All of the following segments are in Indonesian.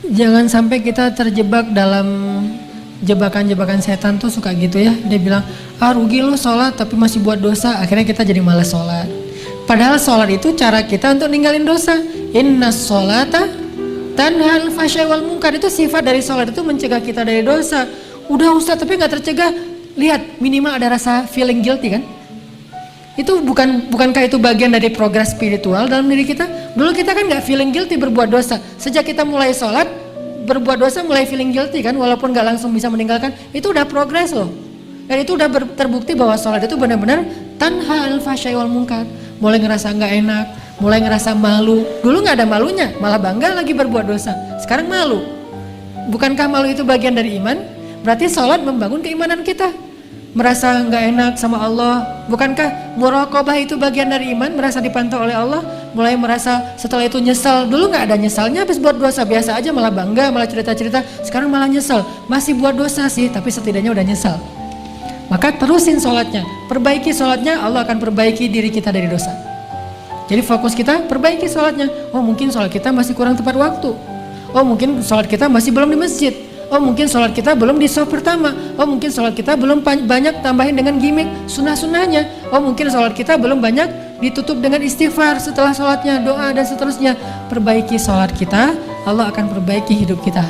Jangan sampai kita terjebak dalam jebakan-jebakan setan tuh suka gitu ya. Dia bilang, rugi lo sholat tapi masih buat dosa. Akhirnya kita jadi malas sholat. Padahal sholat itu cara kita untuk ninggalin dosa. Inna sholata tanhal fahsya'i wal munkar. Itu sifat dari sholat itu mencegah kita dari dosa. Udah Ustaz tapi gak tercegah. Lihat minimal ada rasa feeling guilty kan. Itu bukankah itu bagian dari progres spiritual dalam diri kita? Dulu kita kan gak feeling guilty berbuat dosa. Sejak kita mulai sholat, berbuat dosa mulai feeling guilty kan, walaupun gak langsung bisa meninggalkan. Itu udah progres loh. Dan itu udah terbukti bahwa sholat itu benar-benar tanha al-fahsya'i wal munkar. Mulai ngerasa gak enak, mulai ngerasa malu. Dulu gak ada malunya, malah bangga lagi berbuat dosa. Sekarang malu. Bukankah malu itu bagian dari iman? Berarti sholat membangun keimanan kita. Merasa nggak enak sama Allah. Bukankah muraqabah itu bagian dari iman? Merasa dipantau oleh Allah. Mulai merasa setelah itu nyesal. Dulu nggak ada nyesalnya, habis buat dosa biasa aja, malah bangga, malah cerita-cerita. Sekarang malah nyesal. Masih buat dosa sih, tapi setidaknya udah nyesal. Maka terusin sholatnya, perbaiki sholatnya, Allah akan perbaiki diri kita dari dosa. Jadi fokus kita perbaiki sholatnya. Oh mungkin sholat kita masih kurang tepat waktu. Oh mungkin sholat kita masih belum di masjid. Oh mungkin sholat kita belum di saf pertama. Oh mungkin sholat kita belum banyak tambahin dengan gimmick sunnah-sunnahnya. Oh mungkin sholat kita belum banyak ditutup dengan istighfar setelah sholatnya, doa dan seterusnya. Perbaiki sholat kita, Allah akan perbaiki hidup kita.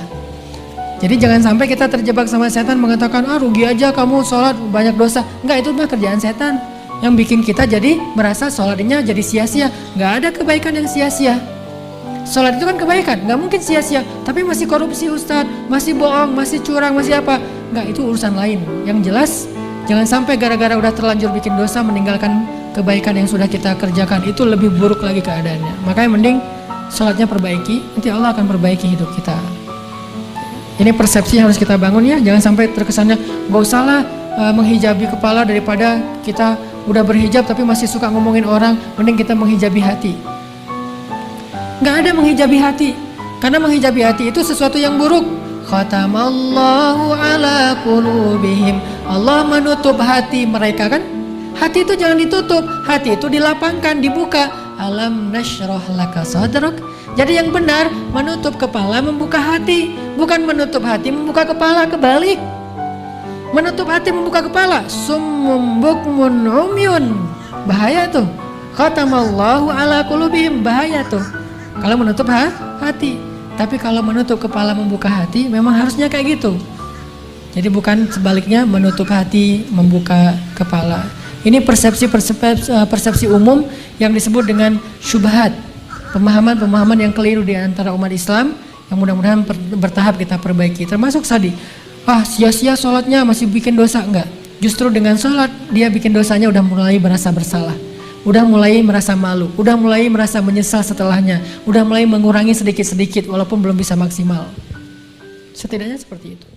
Jadi jangan sampai kita terjebak sama setan mengatakan, rugi aja kamu sholat banyak dosa. Enggak, itu mah kerjaan setan yang bikin kita jadi merasa sholatnya jadi sia-sia. Enggak ada kebaikan yang sia-sia. Sholat itu kan kebaikan, nggak mungkin sia-sia. Tapi masih korupsi Ustadz, masih bohong, masih curang, masih apa. Nggak, itu urusan lain. Yang jelas, jangan sampai gara-gara udah terlanjur bikin dosa meninggalkan kebaikan yang sudah kita kerjakan. Itu lebih buruk lagi keadaannya. Makanya mending sholatnya perbaiki, nanti Allah akan perbaiki hidup kita. Ini persepsi yang harus kita bangun ya. Jangan sampai terkesannya, nggak usahlah menghijabi kepala daripada kita udah berhijab tapi masih suka ngomongin orang. Mending kita menghijabi hati. Nggak ada menghijabi hati, karena menghijabi hati itu sesuatu yang buruk. Khatamallahu ala qulubihim. Allah menutup hati mereka kan. Hati itu jangan ditutup, hati itu dilapangkan, dibuka. Alam nashrah laka sadrak. Jadi yang benar menutup kepala, membuka hati. Bukan menutup hati, membuka kepala, kebalik. Menutup hati, membuka kepala. Summum bukmun umyun. Bahaya tuh. Khatamallahu ala qulubihim, bahaya tuh. Kalau menutup hati, tapi kalau menutup kepala membuka hati memang harusnya kayak gitu. Jadi bukan sebaliknya menutup hati membuka kepala. Ini persepsi umum yang disebut dengan syubhat, pemahaman-pemahaman yang keliru di antara umat Islam yang mudah-mudahan bertahap kita perbaiki. Termasuk tadi, sia-sia sholatnya masih bikin dosa, enggak. Justru dengan sholat dia bikin dosanya udah mulai merasa bersalah. Udah mulai merasa malu, udah mulai merasa menyesal setelahnya, udah mulai mengurangi sedikit-sedikit walaupun belum bisa maksimal. Setidaknya seperti itu.